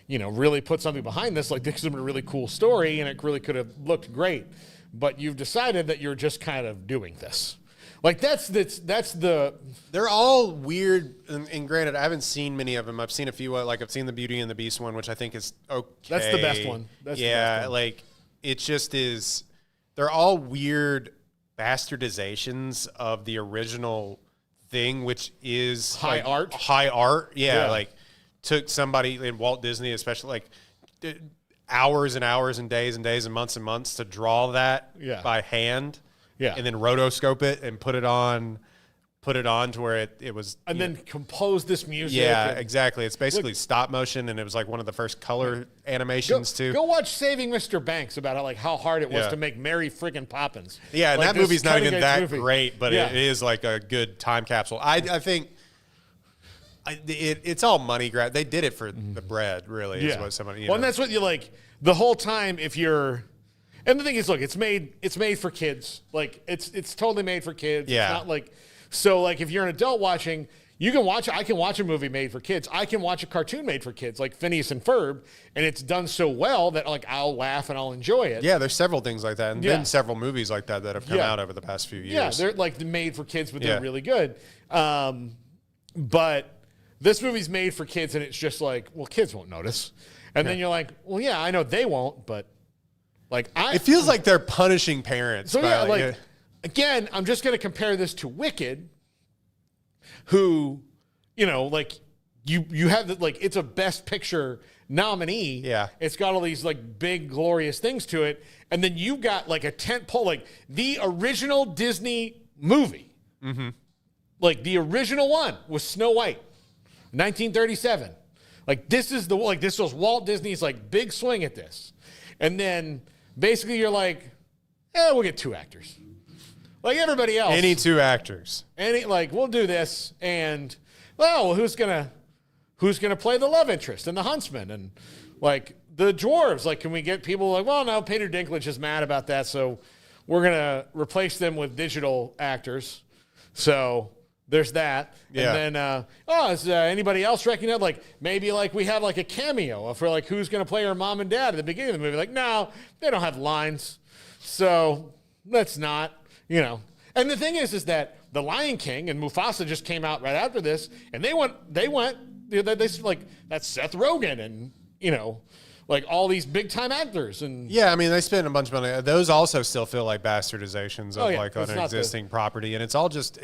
really put something behind this, like this would have been a really cool story and it really could have looked great. But you've decided that you're just kind of doing this. Like that's the. They're all weird, and granted, I haven't seen many of them. I've seen a few. I've seen the Beauty and the Beast one, which I think is okay. That's the best one. That's the best one. Like it just is. They're all weird bastardizations of the original thing, which is high art. High art, yeah. Like took somebody in Walt Disney, especially hours and hours and days and months to draw that by hand. Yeah. And then rotoscope it and put it on to where it was. And then compose this music. Yeah, exactly. It's basically stop motion, and it was like one of the first color animations too. Go watch Saving Mr. Banks about how hard it was to make Mary friggin' Poppins. Yeah, and that movie's not even that great, but it is like a good time capsule. I think it's all money grab. They did it for the bread, really. Is what somebody. And that's what you like the whole time. If you're. And the thing is, look, it's made for kids. Like it's totally made for kids. Yeah. It's not like so like if you're an adult watching, you can watch. I can watch a movie made for kids. I can watch a cartoon made for kids, like Phineas and Ferb, and it's done so well that like I'll laugh and I'll enjoy it. Yeah, there's several things like that, and been several movies like that have come out over the past few years. Yeah, they're like made for kids, but they're really good. But this movie's made for kids, and it's just like, well, kids won't notice. And then you're like, well, yeah, I know they won't, but like it feels like they're punishing parents. So yeah, again, I'm just going to compare this to Wicked, who, like you have the, like, it's a Best Picture nominee. Yeah. It's got all these like big glorious things to it, and then you've got like a tentpole, like the original Disney movie. Mm-hmm. Like the original one was Snow White, 1937. Like this was Walt Disney's like big swing at this, and then basically you're like, we'll get 2 actors, like everybody else. Any 2 actors. We'll do this, and well, who's gonna play the love interest and the huntsman and like the dwarves? Like, can we get people like, well, no, Peter Dinklage is mad about that, so we're gonna replace them with digital actors. So there's that. Yeah. And then, is anybody else recognized? Like, maybe like we have like a cameo for like who's going to play her mom and dad at the beginning of the movie. Like, no, they don't have lines. So let's not, And the thing is that The Lion King and Mufasa just came out right after this, and they went, that's Seth Rogen and, like all these big time actors. And yeah, I mean, they spend a bunch of money. Those also still feel like bastardizations of like on an existing property. And it's all just,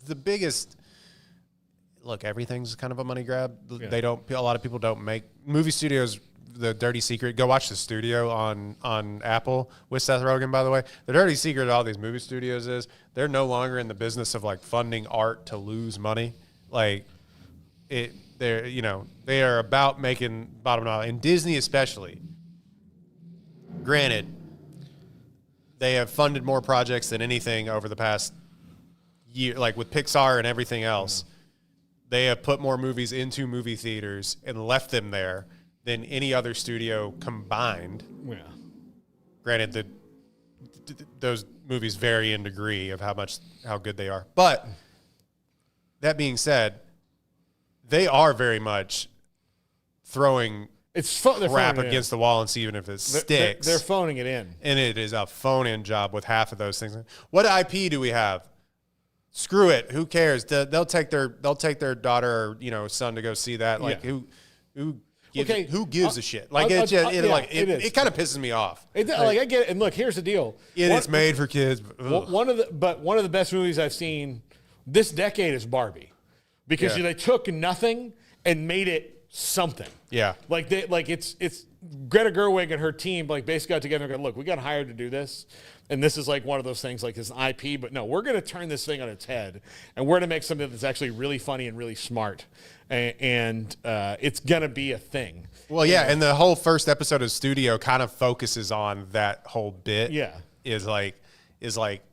the biggest, look, everything's kind of a money grab. Yeah. A lot of people don't make movie studios. The dirty secret, go watch The Studio on Apple with Seth Rogen, by the way. The dirty secret of all these movie studios is they're no longer in the business of like funding art to lose money. Like they are about making bottom line. And Disney especially, granted, they have funded more projects than anything over the past year, like with Pixar and everything else. They have put more movies into movie theaters and left them there than any other studio combined. Yeah. Granted, those movies vary in degree of how good they are. But that being said, they are very much throwing crap against the wall and see even if it sticks. They're phoning it in. And it is a phone-in job with half of those things. What IP do we have? Screw it. Who cares? They'll take their daughter or son to go see that. Like who gives a shit? Like it kind of pisses me off. I get it. And look, here's the deal. It's made for kids. One of the best movies I've seen this decade is Barbie, because they took nothing and made it something. Yeah. It's Greta Gerwig and her team basically got together and go, look, we got hired to do this. And this is like one of those things, like it's an IP, but no, we're going to turn this thing on its head, and we're going to make something that's actually really funny and really smart, and it's going to be a thing. Well, yeah, and the whole first episode of Studio kind of focuses on that whole bit. Yeah, is like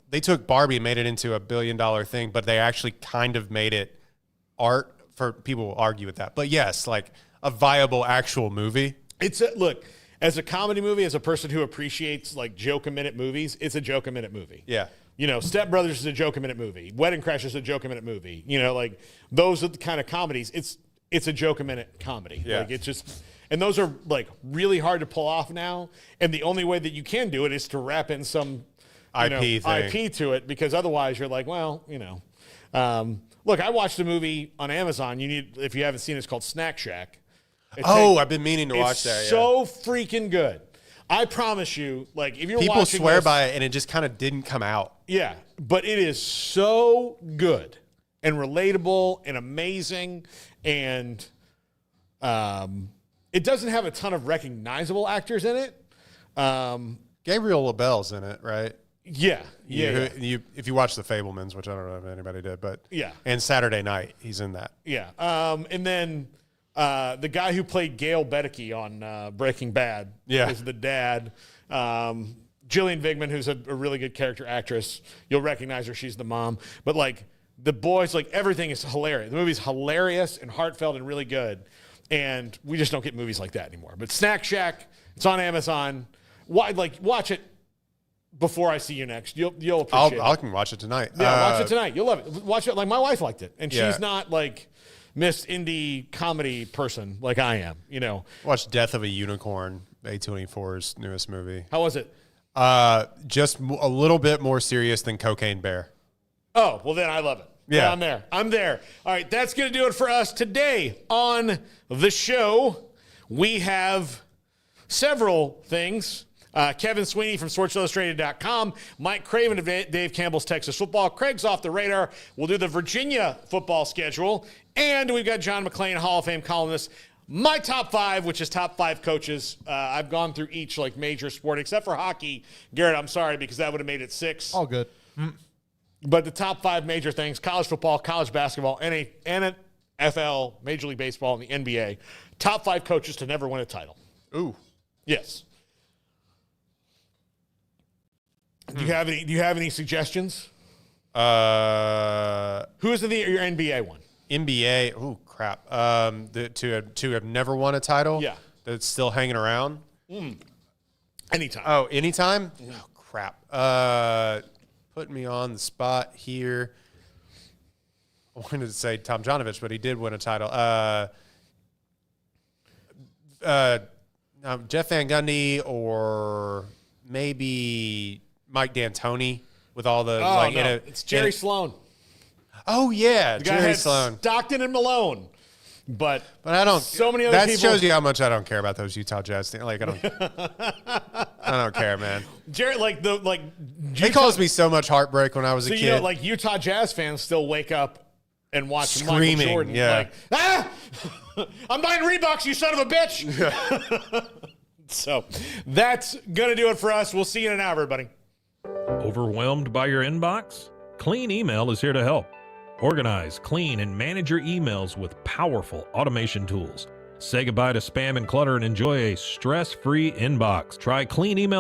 they took Barbie and made it into $1 billion thing, but they actually kind of made it art. For people will argue with that, but yes, like a viable actual movie. Look. As a comedy movie, as a person who appreciates like joke-a-minute movies, it's a joke-a-minute movie. Yeah. Step Brothers is a joke-a-minute movie. Wedding Crashers is a joke-a-minute movie. Like those are the kind of comedies. It's a joke-a-minute comedy. Yeah. Like it's just, and those are like really hard to pull off now. And the only way that you can do it is to wrap in some IP to it, because otherwise you're like, well, look, I watched a movie on Amazon. If you haven't seen it, it's called Snack Shack. I've been meaning to watch that. It's so freaking good. I promise you, like if you're people watching swear this, by it, and it just kind of didn't come out. Yeah, but it is so good and relatable and amazing, and it doesn't have a ton of recognizable actors in it. Gabriel LaBelle's in it, right? Yeah. If you watch The Fabelmans, which I don't know if anybody did, but and Saturday Night, he's in that. Yeah, and then. The guy who played Gail Betteke on Breaking Bad is the dad. Gillian Vigman, who's a really good character actress. You'll recognize her. She's the mom. But, like, the boys, like, everything is hilarious. The movie's hilarious and heartfelt and really good. And we just don't get movies like that anymore. But Snack Shack, it's on Amazon. Watch it before I see you next. You'll appreciate it. I can watch it tonight. Yeah, watch it tonight. You'll love it. Watch it. Like, my wife liked it. And she's not, like... Miss Indie comedy person like I am, Watch Death of a Unicorn, A24's newest movie. How was it? Just a little bit more serious than Cocaine Bear. Oh, well then I love it. Yeah. I'm there. All right, that's going to do it for us today on the show. We have several things. Kevin Sweeney from SportsIllustrated.com, Mike Craven of Dave Campbell's Texas Football. Craig's off the radar. We'll do the Virginia football schedule. And we've got John McClain, Hall of Fame columnist. My top 5, which is top 5 coaches. I've gone through each major sport, except for hockey. Garrett, I'm sorry, because that would have made it 6. All good. But the top 5 major things: college football, college basketball, NFL, Major League Baseball, and the NBA. Top 5 coaches to never win a title. Ooh. Yes. Do you have any suggestions? Who's your NBA one? NBA. Ooh, crap. To have never won a title. Yeah. That's still hanging around. Anytime. Oh, anytime. Oh, crap. Putting me on the spot here. I wanted to say Tom Jonovich, but he did win a title. Jeff Van Gundy, or maybe Mike D'Antoni with all the it's Jerry Sloan. Oh yeah, The guy Jerry had Sloan. Stockton and Malone, but I don't. So many other that people. shows you how much I don't care about those Utah Jazz things. Like I don't care, man. Jerry, He caused me so much heartbreak when I was a kid. Utah Jazz fans still wake up and watch Screaming, Michael Jordan. yeah. I'm buying Reeboks, you son of a bitch. So that's gonna do it for us. We'll see you in an hour, everybody. Overwhelmed by your inbox? Clean Email is here to help. Organize, clean, and manage your emails with powerful automation tools. Say goodbye to spam and clutter and enjoy a stress-free inbox. Try Clean Email